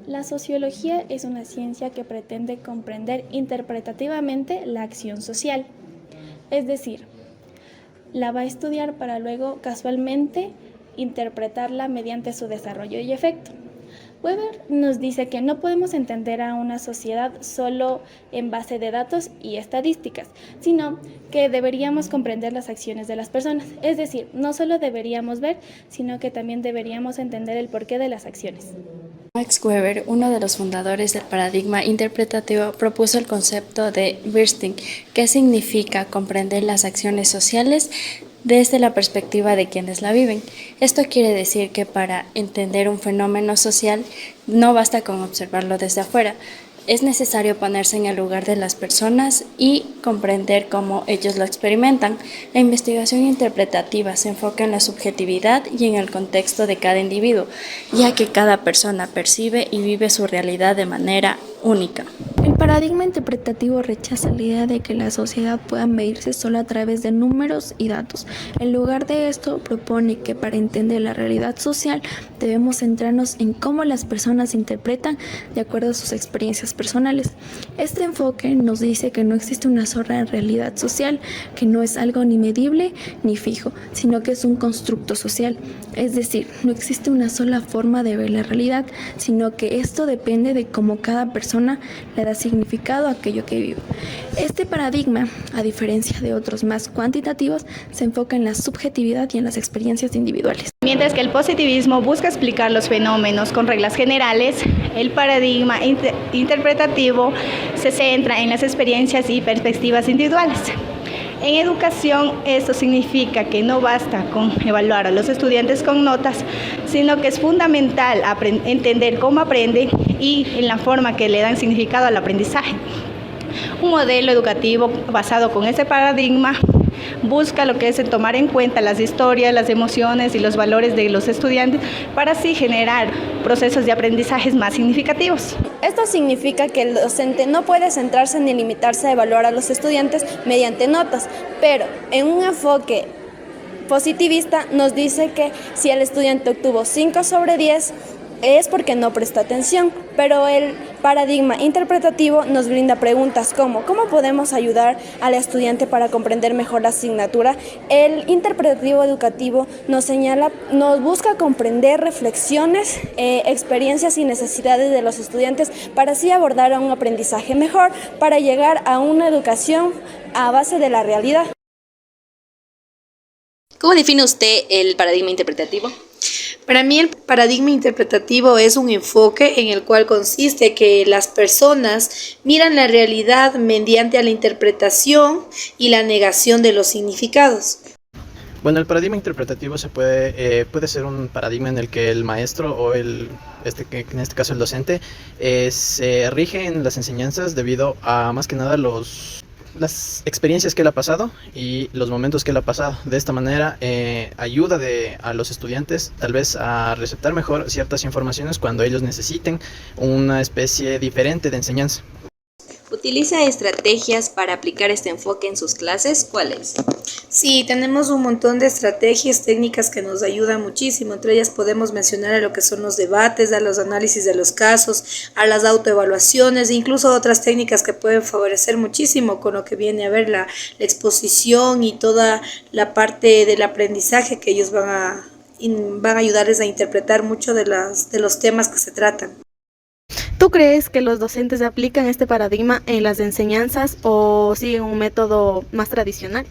La sociología es una ciencia que pretende comprender interpretativamente la acción social, es decir, la va a estudiar para luego casualmente interpretarla mediante su desarrollo y efecto. Weber nos dice que no podemos entender a una sociedad solo en base de datos y estadísticas, sino que deberíamos comprender las acciones de las personas. Es decir, no solo deberíamos ver, sino que también deberíamos entender el porqué de las acciones. Max Weber, uno de los fundadores del paradigma interpretativo, propuso el concepto de Wirsting, que significa comprender las acciones sociales desde la perspectiva de quienes la viven. Esto quiere decir que para entender un fenómeno social no basta con observarlo desde afuera, es necesario ponerse en el lugar de las personas y comprender cómo ellos lo experimentan. La investigación interpretativa se enfoca en la subjetividad y en el contexto de cada individuo, ya que cada persona percibe y vive su realidad de manera única. El paradigma interpretativo rechaza la idea de que la sociedad pueda medirse solo a través de números y datos. En lugar de esto, propone que para entender la realidad social debemos centrarnos en cómo las personas interpretan de acuerdo a sus experiencias personales. Este enfoque nos dice que no existe una sola realidad social, que no es algo ni medible ni fijo, sino que es un constructo social. Es decir, no existe una sola forma de ver la realidad, sino que esto depende de cómo cada persona le da significado a aquello que vive. Este paradigma, a diferencia de otros más cuantitativos, se enfoca en la subjetividad y en las experiencias individuales. Mientras que el positivismo busca explicar los fenómenos con reglas generales, el paradigma interpretativo se centra en las experiencias y perspectivas individuales. En educación, esto significa que no basta con evaluar a los estudiantes con notas, sino que es fundamental entender cómo aprenden y en la forma que le dan significado al aprendizaje. Un modelo educativo basado con ese paradigma busca lo que es tomar en cuenta las historias, las emociones y los valores de los estudiantes para así generar procesos de aprendizajes más significativos. Esto significa que el docente no puede centrarse ni limitarse a evaluar a los estudiantes mediante notas, pero en un enfoque positivista nos dice que si el estudiante obtuvo 5 sobre 10, es porque no presta atención, pero el paradigma interpretativo nos brinda preguntas como ¿cómo podemos ayudar al estudiante para comprender mejor la asignatura? El interpretativo educativo nos busca comprender reflexiones, experiencias y necesidades de los estudiantes para así abordar un aprendizaje mejor, para llegar a una educación a base de la realidad. ¿Cómo define usted el paradigma interpretativo? Para mí el paradigma interpretativo es un enfoque en el cual consiste que las personas miran la realidad mediante la interpretación y la negación de los significados. Bueno, el paradigma interpretativo puede ser un paradigma en el que el maestro o en este caso el docente se rige en las enseñanzas debido a más que nada las experiencias que él ha pasado y los momentos que él ha pasado. De esta manera ayuda a los estudiantes tal vez a receptar mejor ciertas informaciones cuando ellos necesiten una especie diferente de enseñanza. ¿Utiliza estrategias para aplicar este enfoque en sus clases? ¿Cuáles? Sí, tenemos un montón de estrategias técnicas que nos ayudan muchísimo. Entre ellas podemos mencionar a lo que son los debates, a los análisis de los casos, a las autoevaluaciones e incluso otras técnicas que pueden favorecer muchísimo con lo que viene a ver la exposición y toda la parte del aprendizaje que ellos van a ayudarles a interpretar mucho de los temas que se tratan. ¿Tú crees que los docentes aplican este paradigma en las enseñanzas o siguen un método más tradicional?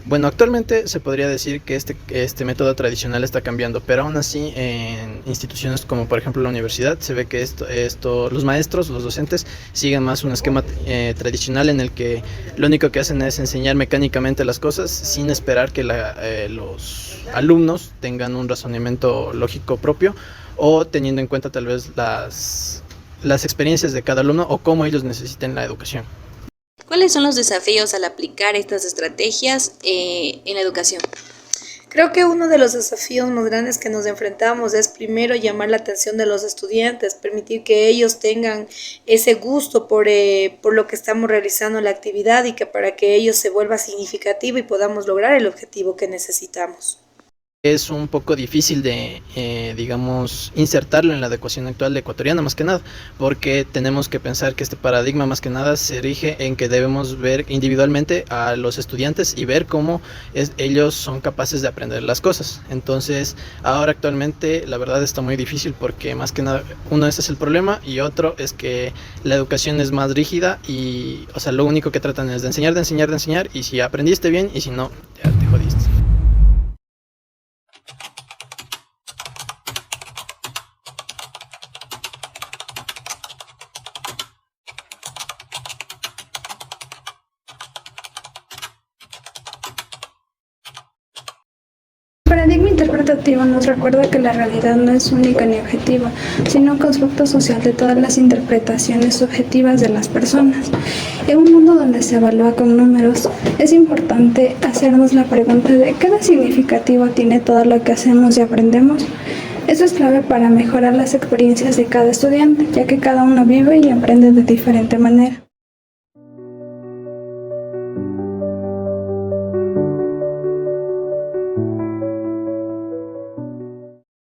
Bueno, actualmente se podría decir que este método tradicional está cambiando, pero aún así en instituciones como por ejemplo la universidad se ve que los maestros, los docentes siguen más un esquema tradicional en el que lo único que hacen es enseñar mecánicamente las cosas sin esperar que los alumnos tengan un razonamiento lógico propio o teniendo en cuenta tal vez las experiencias de cada alumno o cómo ellos necesiten la educación. ¿Cuáles son los desafíos al aplicar estas estrategias en la educación? Creo que uno de los desafíos más grandes que nos enfrentamos es primero llamar la atención de los estudiantes, permitir que ellos tengan ese gusto por lo que estamos realizando en la actividad y que para que ellos se vuelva significativo y podamos lograr el objetivo que necesitamos. es un poco difícil de, digamos, insertarlo en la adecuación actual ecuatoriana, más que nada, porque tenemos que pensar que este paradigma más que nada se rige en que debemos ver individualmente a los estudiantes y ver cómo ellos son capaces de aprender las cosas. Entonces, ahora actualmente la verdad está muy difícil porque más que nada, uno, ese es el problema, y otro es que la educación es más rígida y, o sea, lo único que tratan es de enseñar, y si aprendiste bien, y si no, ya te jodiste. El paradigma interpretativo nos recuerda que la realidad no es única ni objetiva, sino un constructo social de todas las interpretaciones subjetivas de las personas. En un mundo donde se evalúa con números, es importante hacernos la pregunta de ¿qué de significativo tiene todo lo que hacemos y aprendemos? Eso es clave para mejorar las experiencias de cada estudiante, ya que cada uno vive y aprende de diferente manera.